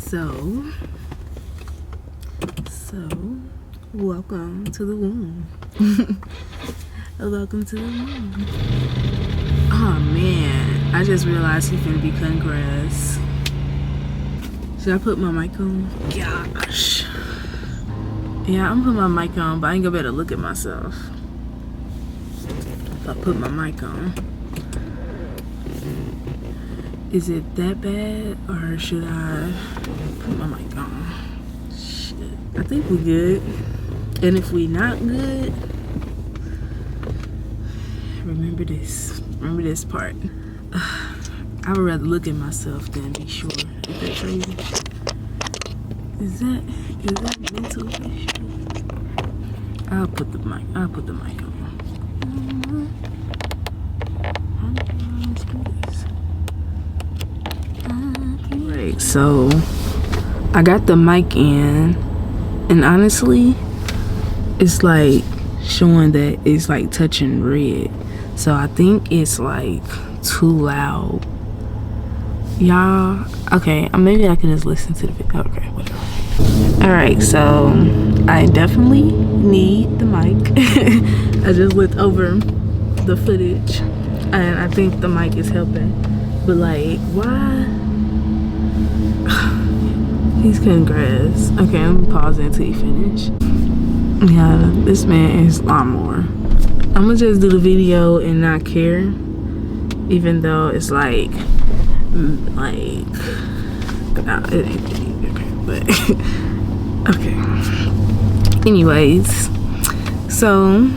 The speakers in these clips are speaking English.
So welcome to the womb. Welcome to the womb. Oh man, I just realized he's finna be cutting grass. Should I put my mic on? Gosh. Yeah, I'm putting my mic on, but I ain't gonna be able to look at myself if I put my mic on. Is it that bad, or should I put my mic on? Shit, I think we good. And if we not good, remember this part. I would rather look at myself than be sure. Is that crazy? Is that mental issue? I'll put the mic on. Let's do this. Right, so I got the mic in, and honestly, it's like showing that it's like touching red. So I think it's like too loud. Y'all, okay, maybe I can just listen to the video. Okay, whatever. Alright, so I definitely need the mic. I just looked over the footage and I think the mic is helping. But like, why? He's cutting grass. Okay, I'm pausing until he finish. Yeah, this man is lawnmower. I'm gonna just do the video and not care, even though it's like nah, it ain't okay, but okay. Anyways, so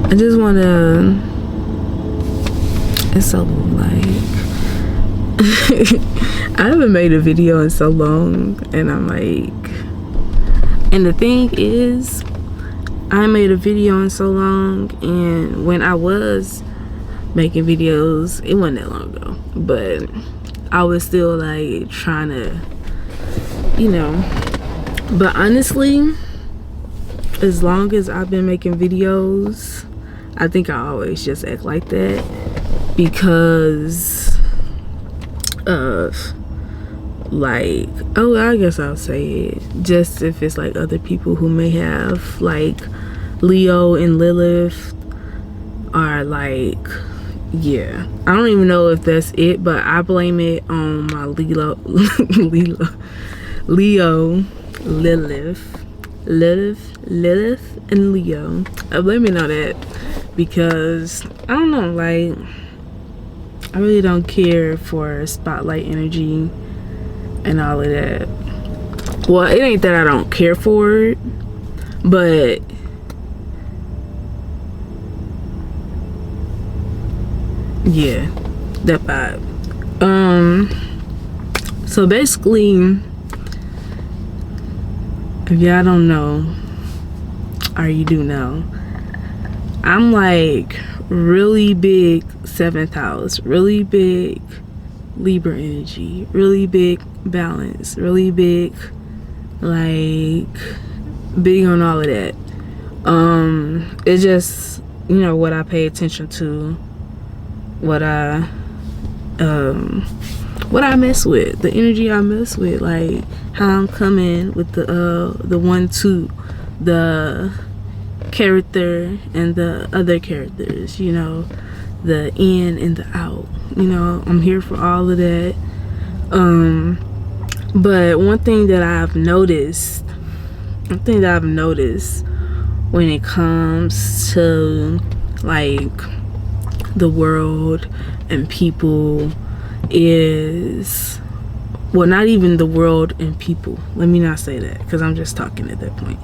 I just wanna. It's so like I haven't made a video in so long, and I'm like, and the thing is, I made a video in so long, and when I was making videos, it wasn't that long ago, but I was still like trying to, you know. But honestly, as long as I've been making videos, I think I always just act like that because of like, oh, I guess I'll say it, just if it's like other people who may have like Leo and Lilith are like, yeah, I don't even know if that's it, but I blame it on my Leo, Lilith and Leo. I blame it on that because I don't know, like I really don't care for spotlight energy and all of that. Well, it ain't that I don't care for it, but yeah, that vibe. So basically, if y'all don't know, or you do know, I'm like really big 7th house, really big Libra energy, really big balance, really big, like big on all of that. It's just, you know, what I pay attention to, what I mess with, the energy I mess with, like how I'm coming with the 1-2, the character and the other characters, you know, the in and the out, you know, I'm here for all of that. But one thing that I've noticed when it comes to like the world and people is, well, not even the world and people, let me not say that because I'm just talking at that point.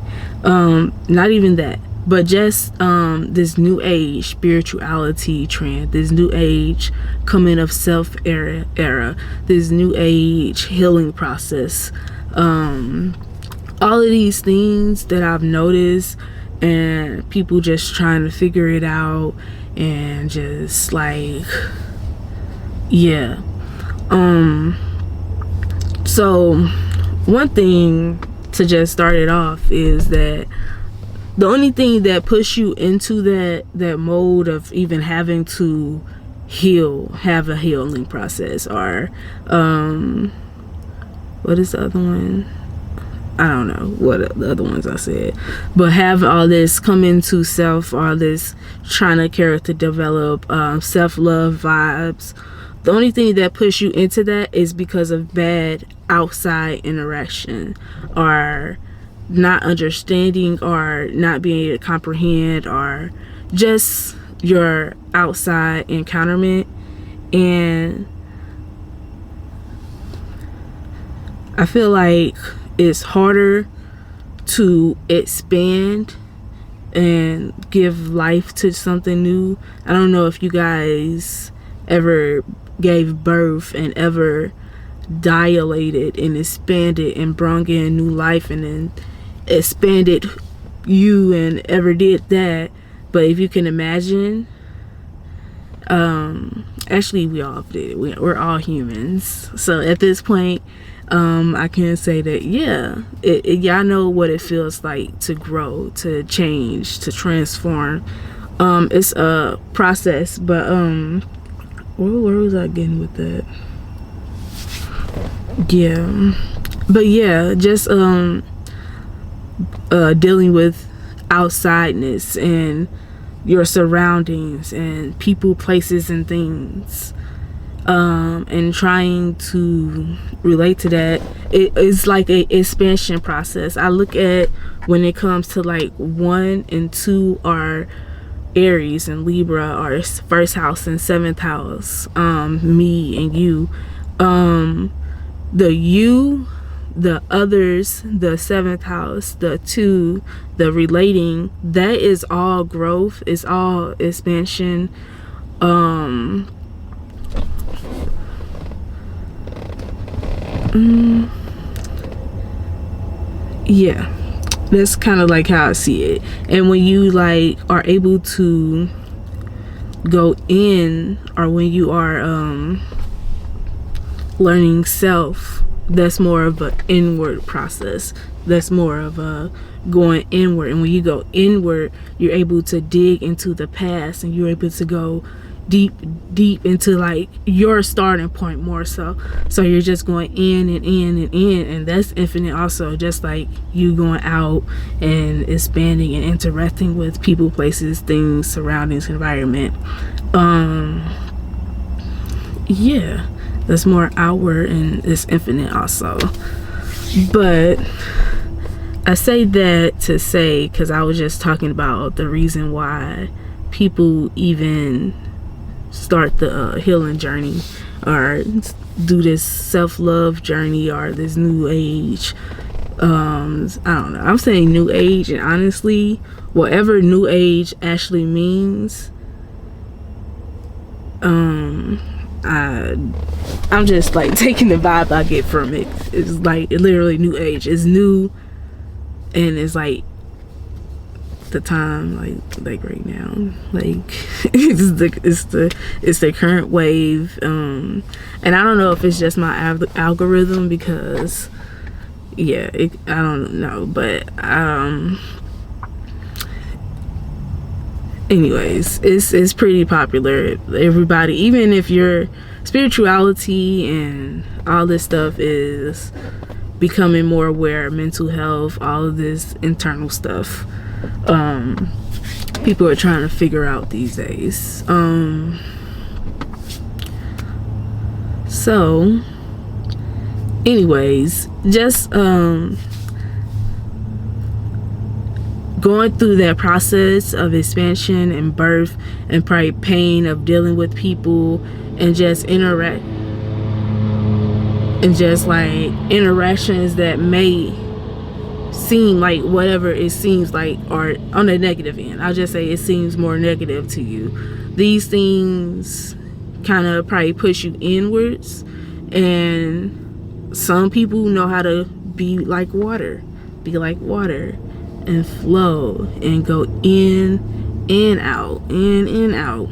Not even that, but just this new age spirituality trend, this new age coming of self era, this new age healing process, all of these things that I've noticed, and people just trying to figure it out, and just like, yeah. So one thing to just start it off is that the only thing that puts you into that mode of even having to have a healing process, or what is the other one? I don't know what the other ones I said, but have all this come into self, all this trying to character develop, self-love vibes. The only thing that pushes you into that is because of bad outside interaction, or not understanding, or not being able to comprehend, or just your outside encounterment. And I feel like it's harder to expand and give life to something new. I don't know if you guys ever gave birth and ever dilated and expanded and brought in new life and then expanded you and ever did that. But if you can imagine, actually we all did it. We're all humans, so at this point I can say that y'all know what it feels like to grow, to change, to transform. It's a process, but where was I getting with that? Just dealing with outsideness and your surroundings and people, places, and things, and trying to relate to that. It's like a expansion process. I look at, when it comes to like 1 and 2 are Aries and Libra, are first house and 7th house, me and you, the others, the 7th house, the 2, the relating, that is all growth, it's all expansion. That's kind of like how I see it. And when you like are able to go in, or when you are learning self, that's more of an inward process. That's more of a going inward. And when you go inward, you're able to dig into the past, and you're able to go deep into like your starting point more so you're just going in and in and in, and that's infinite also, just like you going out and expanding and interacting with people, places, things, surroundings, environment. That's more outward, and it's infinite also. But I say that to say, because I was just talking about the reason why people even start the healing journey, or do this self-love journey, or this new age. I don't know, I'm saying new age, and honestly, whatever new age actually means, I'm just like taking the vibe I get from it. It's like literally new age. It's new, and it's like the time, like right now, like it's the current wave. And I don't know if it's just my algorithm, because I don't know, but anyways, it's pretty popular. Everybody, even if your spirituality and all this stuff is becoming more aware, mental health, all of this internal stuff, people are trying to figure out these days. So anyways, just going through that process of expansion and birth, and probably pain of dealing with people, and just interact, and just like interactions that may seem like whatever it seems like, or on the negative end, I'll just say it seems more negative to you. These things kind of probably push you inwards, and some people know how to be like water, and flow and go in and out, in and out.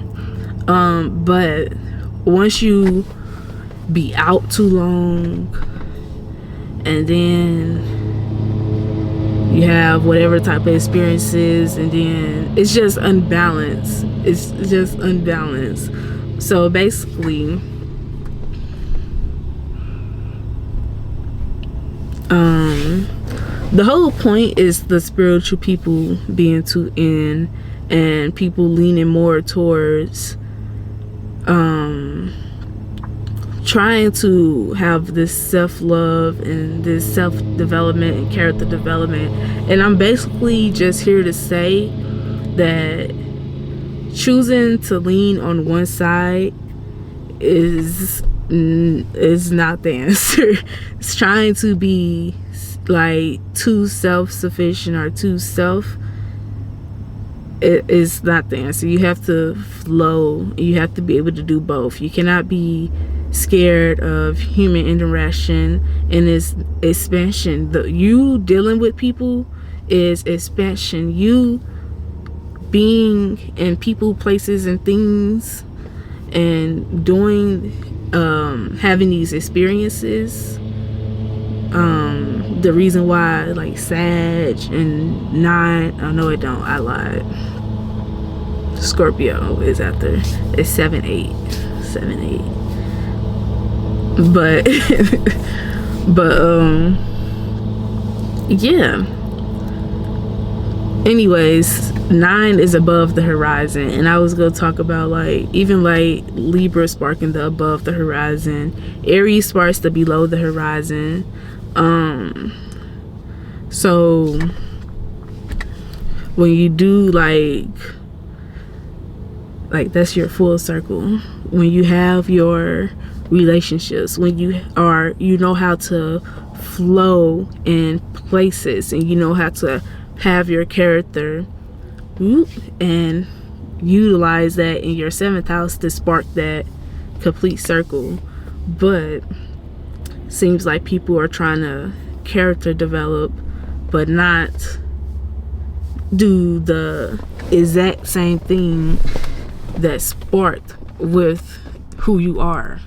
But once you be out too long, and then you have whatever type of experiences, and then it's just unbalanced. It's just unbalanced. So basically, the whole point is the spiritual people being too in, and people leaning more towards trying to have this self-love and this self-development and character development. And I'm basically just here to say that choosing to lean on one side is not the answer. It's trying to be like too self-sufficient or too self, it is not the answer. You have to flow. You have to be able to do both. You cannot be scared of human interaction and its expansion. You dealing with people is expansion. You being in people, places, and things, and doing having these experiences, the reason why like Sag and 9, oh no it don't, I lied, Scorpio is after, it's 7-8, but yeah, anyways, 9 is above the horizon, and I was gonna talk about like even like Libra sparking the above the horizon, Aries sparks the below the horizon. So when you do like that's your full circle. When you have your relationships, when you know how to flow in places, and you know how to have your character and utilize that in your 7th house to spark that complete circle. But seems like people are trying to character develop but not do the exact same thing that sparked with who you are.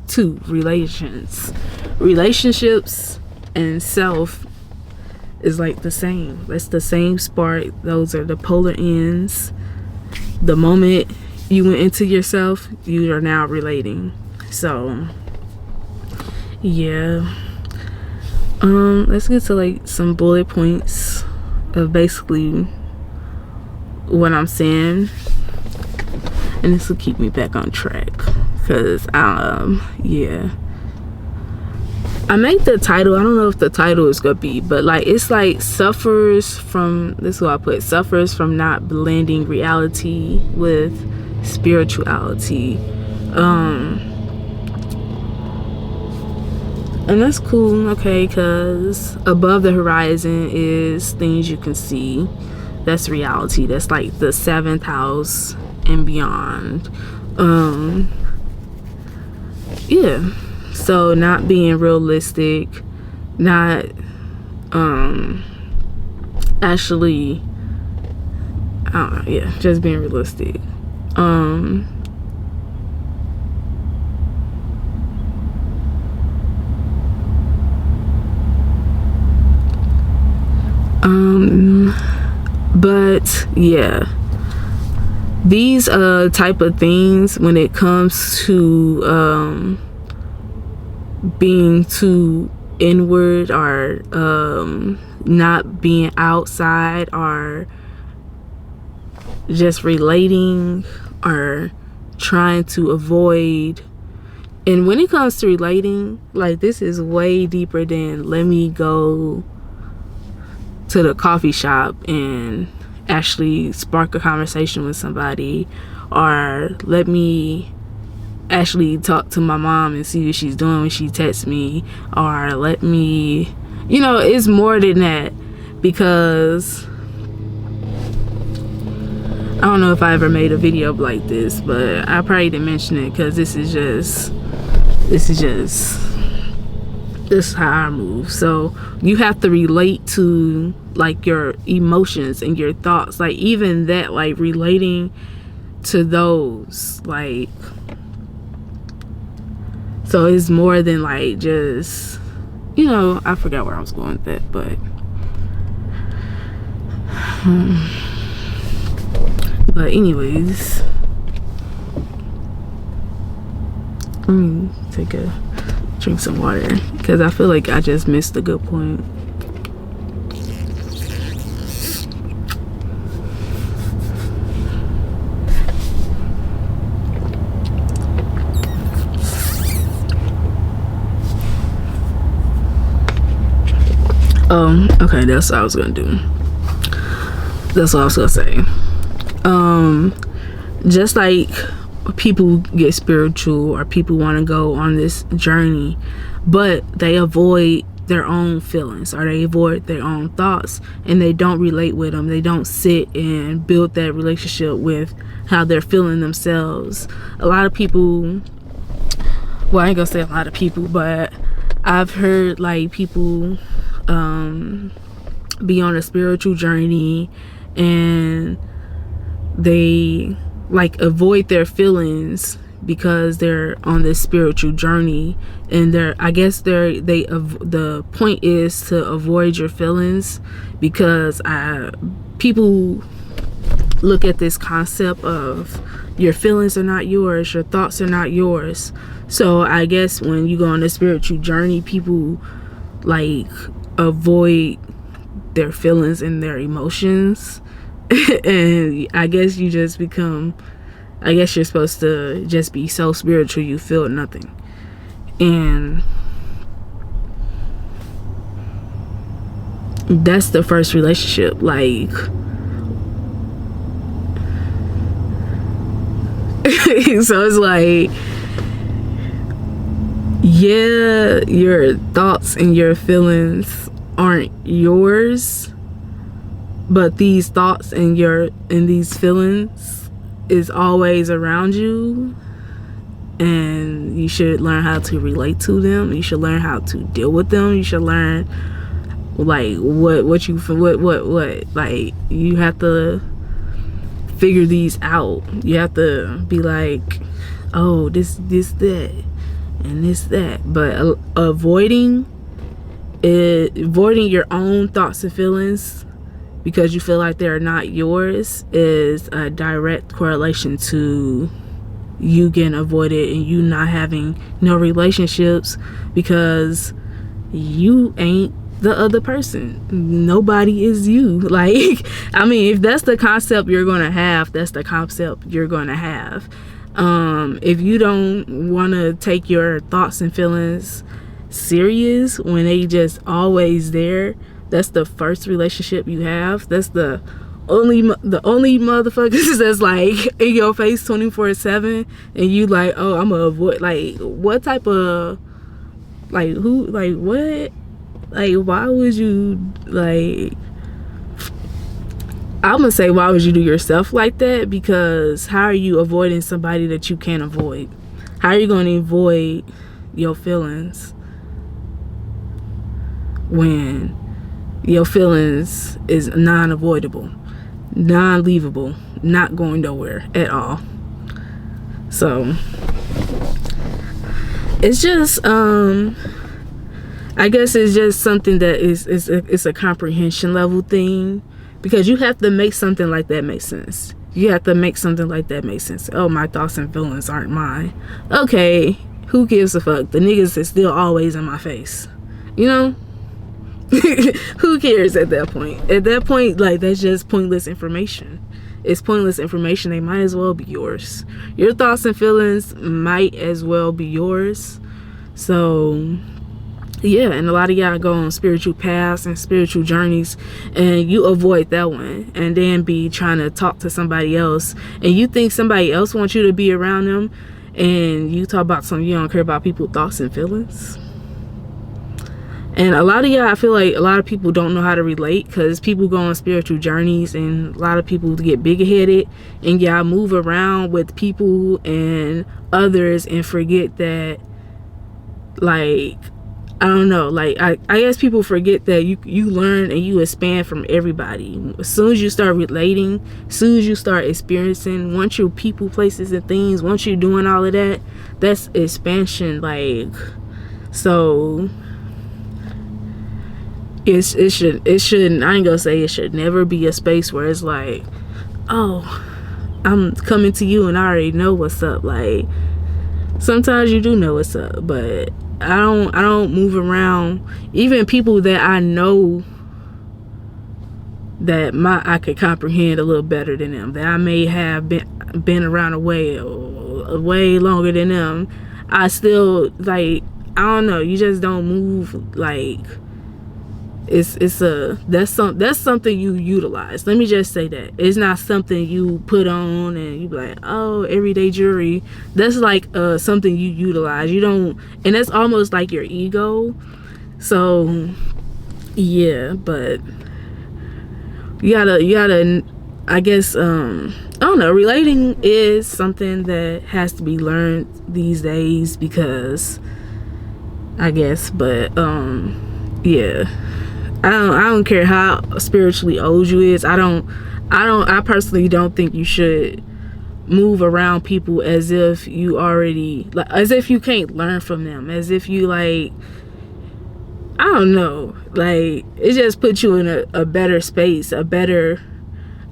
Two, relationships and self is like the same. That's the same spark. Those are the polar ends. The moment you went into yourself, you are now relating. So yeah, let's get to like some bullet points of basically what I'm saying, and this will keep me back on track, because yeah, I make the title, I don't know if the title is gonna be, but like it's like suffers from, this is what I put, suffers from not blending reality with spirituality. And that's cool, okay, because above the horizon is things you can see. That's reality. That's like the 7th house and beyond. Yeah. So not being realistic, not actually, I don't know, yeah, just being realistic. But yeah, these type of things, when it comes to being too inward, or not being outside, or just relating, or trying to avoid. And when it comes to relating, like this is way deeper than let me go to the coffee shop and actually spark a conversation with somebody, or let me actually talk to my mom and see what she's doing when she texts me, or let me, you know, it's more than that. Because I don't know if I ever made a video like this, but I probably didn't mention it because this is how I move. So you have to relate to like your emotions and your thoughts, like even that, like relating to those, like, so it's more than like just, you know, I forgot where I was going with that, but But anyways, let me drink some water, because I feel like I just missed a good point. Okay, that's what I was gonna do. That's what I was gonna say. Just like people get spiritual, or people want to go on this journey, but they avoid their own feelings, or they avoid their own thoughts, and they don't relate with them. They don't sit and build that relationship with how they're feeling themselves. A lot of people, well, I ain't gonna say a lot of people, but I've heard like people be on a spiritual journey, and they like avoid their feelings because they're on this spiritual journey, and the point is to avoid your feelings, because people look at this concept of your feelings are not yours, your thoughts are not yours. So I guess when you go on a spiritual journey, people like avoid their feelings and their emotions. And I guess you're supposed to just be so spiritual you feel nothing. And that's the first relationship. Like so it's like, yeah, your thoughts and your feelings aren't yours, but these thoughts and these feelings is always around you, and you should learn how to relate to them. You should learn how to deal with them. You should learn like what like you have to figure these out. You have to be like, oh, this that and this that. But avoiding your own thoughts and feelings because you feel like they're not yours is a direct correlation to you getting avoided and you not having no relationships, because you ain't the other person. Nobody is you. Like, I mean, if that's the concept you're gonna have, that's the concept you're gonna have. If you don't want to take your thoughts and feelings serious when they just always there, that's the first relationship you have. That's the only motherfuckers that's like in your face 24/7, and you like, oh, I'm gonna avoid. Like, what type of, like, who, like, what, like, why would you, like, I'm gonna say, why would you do yourself like that? Because how are you avoiding somebody that you can't avoid? How are you going to avoid your feelings when your feelings is non-avoidable, non-leavable, not going nowhere at all? So it's just I guess it's just something that it's a comprehension level thing, because you have to make something like that make sense. You have to make something like that make sense. Oh, my thoughts and feelings aren't mine. Okay, who gives a fuck? The niggas is still always in my face, you know? Who cares at that point? At that point, like, that's just pointless information. It's pointless information. They might as well be yours. Your thoughts and feelings might as well be yours. So yeah, and a lot of y'all go on spiritual paths and spiritual journeys, and you avoid that one, and then be trying to talk to somebody else, and you think somebody else wants you to be around them, and you talk about something you don't care about people's thoughts and feelings. And a lot of y'all, I feel like a lot of people don't know how to relate, because people go on spiritual journeys, and a lot of people get big-headed, and y'all move around with people and others and forget that, like, I don't know, like, I guess people forget that you learn and you expand from everybody. As soon as you start relating, as soon as you start experiencing, once you're people, places, and things, once you're doing all of that, that's expansion. Like, so it shouldn't, I ain't gonna say it should never be a space where it's like, oh, I'm coming to you and I already know what's up. Like, sometimes you do know what's up, but I don't move around. Even people that I know that I could comprehend a little better than them, that I may have been around a way longer than them, I still, like, I don't know, you just don't move like that's something you utilize. Let me just say that it's not something you put on and you be like, oh, everyday jewelry. That's like something you utilize. You don't, and that's almost like your ego. So yeah, but you gotta I guess I don't know, relating is something that has to be learned these days, because I guess, but yeah, I don't care how spiritually old you is. I personally don't think you should move around people as if you already, like, as if you can't learn from them, as if you, like, I don't know, like, it just puts you in a better space, a better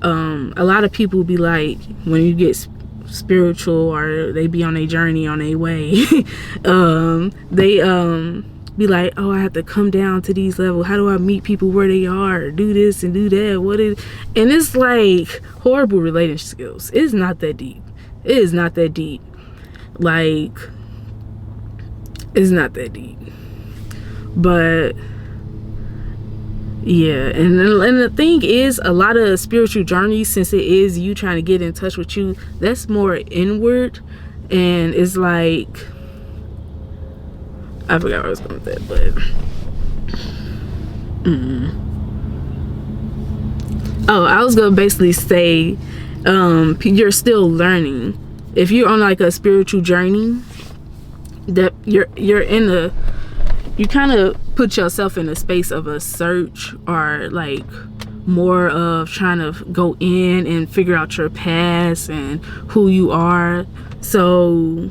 a lot of people be like, when you get spiritual or they be on their journey, on their way, they be like, oh, I have to come down to these levels. How do I meet people where they are? Do this and do that. And it's like horrible relationship skills. It's not that deep. It is not that deep. Like, it's not that deep. But yeah, and the thing is, a lot of spiritual journeys, since it is you trying to get in touch with you, that's more inward. And it's like, I forgot where I was going with that, but oh, I was gonna basically say, you're still learning. If you're on like a spiritual journey, that you're in a, you kind of put yourself in a space of a search, or like more of trying to go in and figure out your past and who you are. So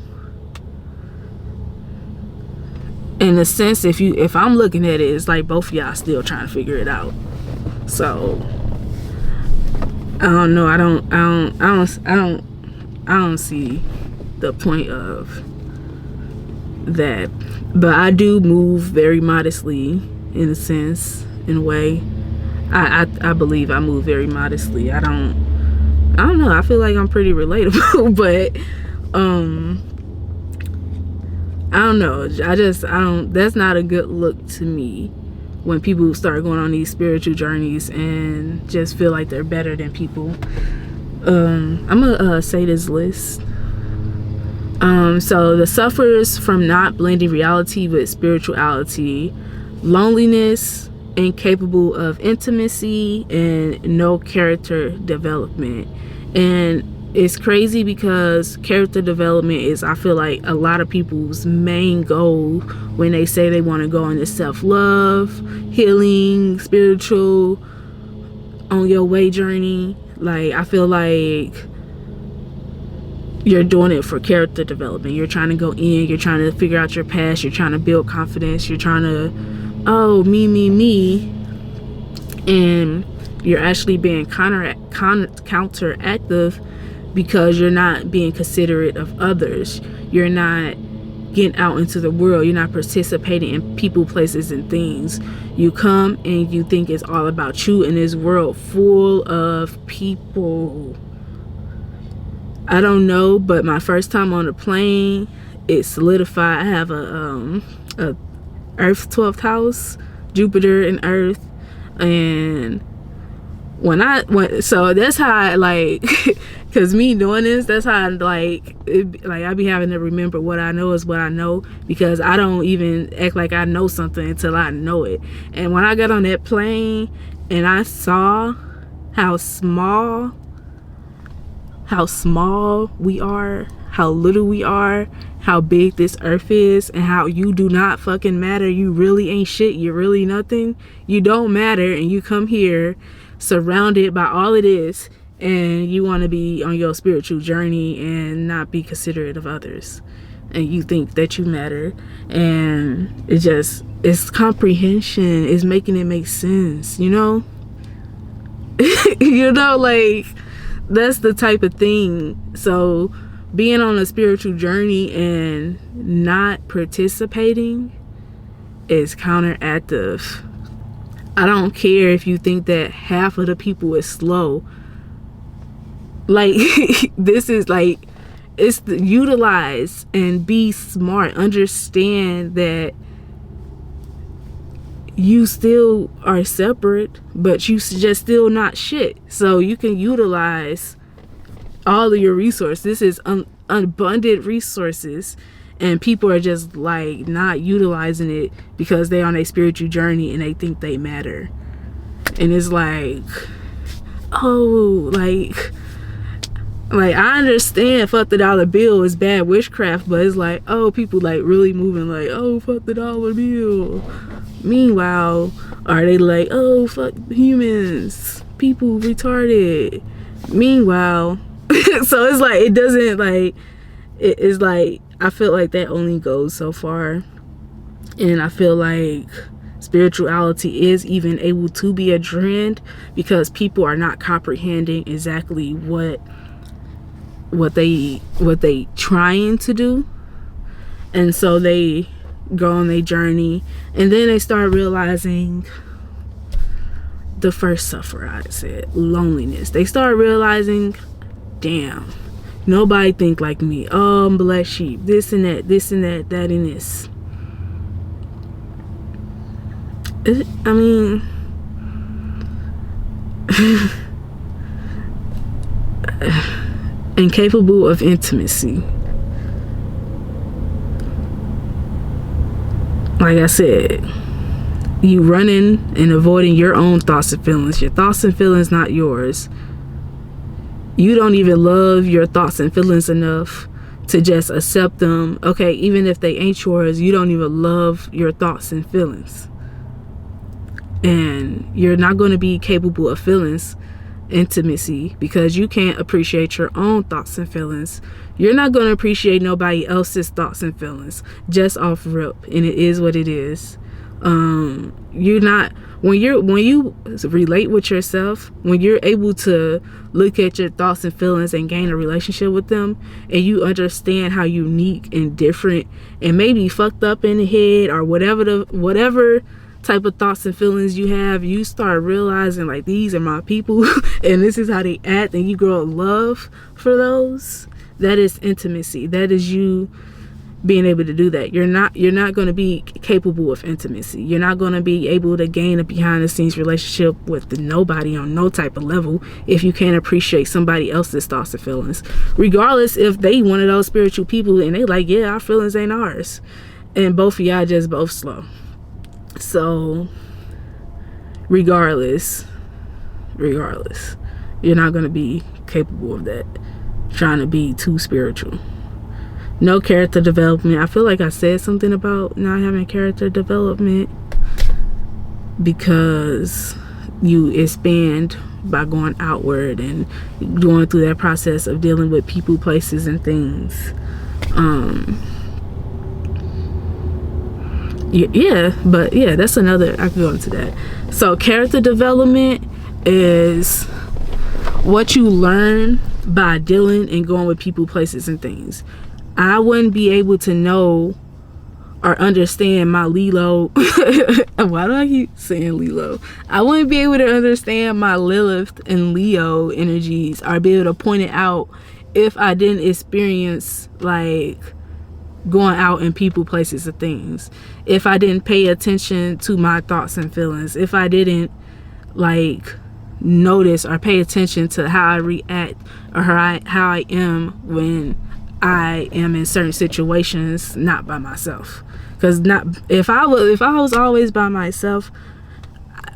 in a sense, if I'm looking at it, it's like both of y'all still trying to figure it out. So I don't know. I don't see the point of that. But I do move very modestly, in a sense, in a way. I believe I move very modestly. I don't know. I feel like I'm pretty relatable, but I don't know. That's not a good look to me when people start going on these spiritual journeys and just feel like they're better than people. I'm gonna say this list. So the suffers from not blending reality with spirituality, loneliness, incapable of intimacy, and no character development. And it's crazy because character development is, I feel like, a lot of people's main goal when they say they want to go into self-love, healing, spiritual, on your way journey. Like, I feel like you're doing it for character development. You're trying to go in, you're trying to figure out your past, you're trying to build confidence, you're trying to, oh, me, and you're actually being counteractive because you're not being considerate of others. You're not getting out into the world. You're not participating in people, places, and things. You come and you think it's all about you in this world full of people. I don't know, but my first time on a plane, it solidified. I have a Earth 12th house, Jupiter and Earth, and so that's how I, like, because me doing this, that's how I, like, I be having to remember what I know is what I know, because I don't even act like I know something until I know it. And when I got on that plane and I saw how small we are, how little we are, how big this earth is, and how you do not fucking matter. You really ain't shit. You're really nothing. You don't matter, and you come here surrounded by all of this, and you want to be on your spiritual journey and not be considerate of others. and you think that you matter. And it's comprehension, it's making it make sense, you know. You know, like, that's the type of thing. So being on a spiritual journey and not participating is counteractive. I don't care if you think that half of the people is slow. Like, this is like, it's the utilize and be smart. Understand that you still are separate, but you just still not shit. So you can utilize all of your resources. This is abundant resources, and people are just like not utilizing it because they're on a spiritual journey and they think they matter. And it's like, oh, like I understand fuck the dollar bill is bad witchcraft, but it's like, oh, people like really moving like, oh, fuck the dollar bill. Meanwhile, are they like, oh, fuck humans, people retarded? Meanwhile, so it's like, it doesn't like, it's like, I feel like that only goes so far. And I feel like spirituality is even able to be a trend because people are not comprehending exactly what they trying to do, and so they go on their journey, and then they start realizing the first suffer, I said, loneliness. They start realizing, damn, nobody think like me. Oh, I'm black sheep, this and that, that and this. I mean, incapable of intimacy. Like I said, you running and avoiding your own thoughts and feelings. Your thoughts and feelings not yours. You don't even love your thoughts and feelings enough to just accept them. Okay, even if they ain't yours, you don't even love your thoughts and feelings. And you're not going to be capable of feelings intimacy because you can't appreciate your own thoughts and feelings. You're not going to appreciate nobody else's thoughts and feelings just off rip, and it is what it is. You're not, when you relate with yourself, when you're able to look at your thoughts and feelings and gain a relationship with them, and you understand how unique and different and maybe fucked up in the head or whatever type of thoughts and feelings you have, you start realizing like, these are my people and this is how they act, and you grow a love for those. That is intimacy. That is you being able to do that. You're not going to be capable of intimacy. You're not going to be able to gain a behind the scenes relationship with nobody on no type of level if you can't appreciate somebody else's thoughts and feelings, regardless if they one of those spiritual people and they like, yeah, our feelings ain't ours, and both of y'all just both slow. So regardless, you're not going to be capable of that, trying to be too spiritual. No character development. I feel like I said something about not having character development because you expand by going outward and going through that process of dealing with people, places, and things. But that's another, I could go into that. So character development is what you learn by dealing and going with people, places, and things. I wouldn't be able to know or understand my Lilo. Why do I keep saying Lilo? I wouldn't be able to understand my Lilith and Leo energies or be able to point it out if I didn't experience like going out in people, places, and things. If I didn't pay attention to my thoughts and feelings, if I didn't like notice or pay attention to how I react or how I am when I am in certain situations, not by myself. Because if I was always by myself,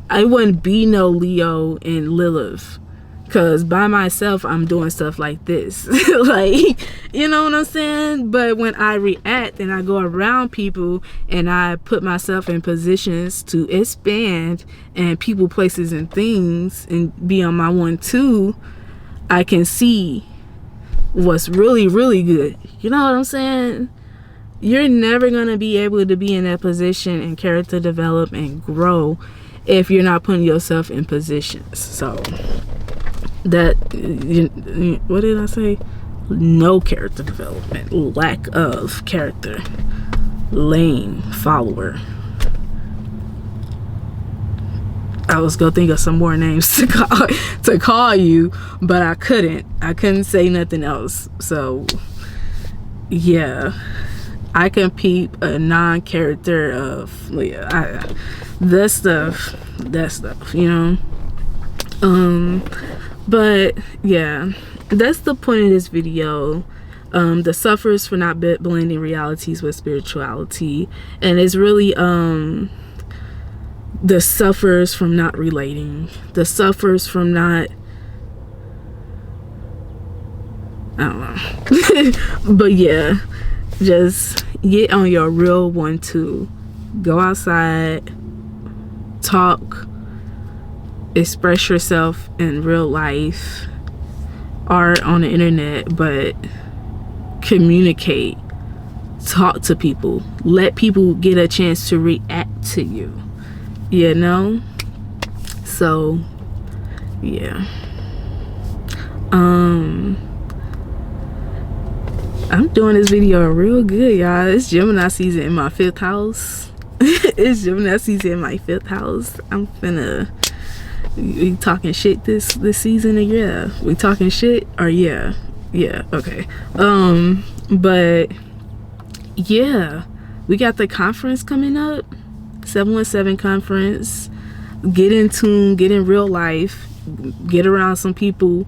I wouldn't be no Leo and Lilith. Because by myself, I'm doing stuff like this. Like, you know what I'm saying? But when I react and I go around people and I put myself in positions to expand and people, places, and things and be on my 1-2, I can see what's really, really good. You know what I'm saying? you're never going to be able to be in that position and character develop and grow if you're not putting yourself in positions. So that, what did I say? No character development, lack of character, lame follower. I was gonna think of some more names to call you, but I couldn't say nothing else. So yeah, I can peep a non-character of that stuff, you know. But yeah, that's the point of this video. The suffers for not blending realities with spirituality, and it's really the suffers from not relating, the suffers from not, I don't know. But yeah, just get on your real 1-2. Go outside, talk, express yourself in real life or on the internet, but communicate, talk to people, let people get a chance to react to you, you know. So yeah, I'm doing this video real good, y'all. It's Gemini season in my 5th house. It's Gemini season in my 5th house. I'm finna, we talking shit this season, or yeah, we talking shit, or yeah, okay. But yeah, we got the conference coming up, 717 conference. Get in tune, get in real life, get around some people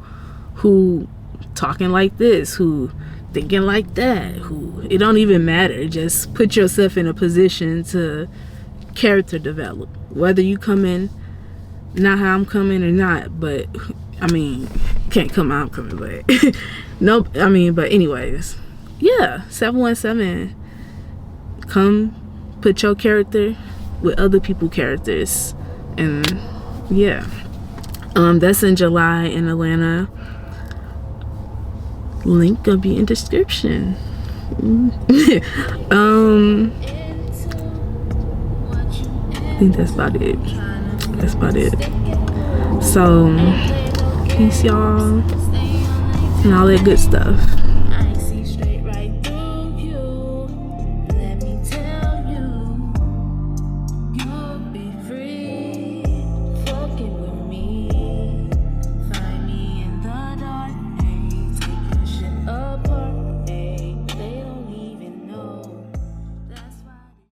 who talking like this, who thinking like that, who, it don't even matter. Just put yourself in a position to character develop, whether you come in not how I'm coming or not. But I mean, can't come how I'm coming, but nope. I mean, but anyways, yeah, 717, come put your character with other people's characters. And yeah, that's in July in Atlanta. Link gonna be in description. I think that's about it. So peace, y'all, and all that good stuff.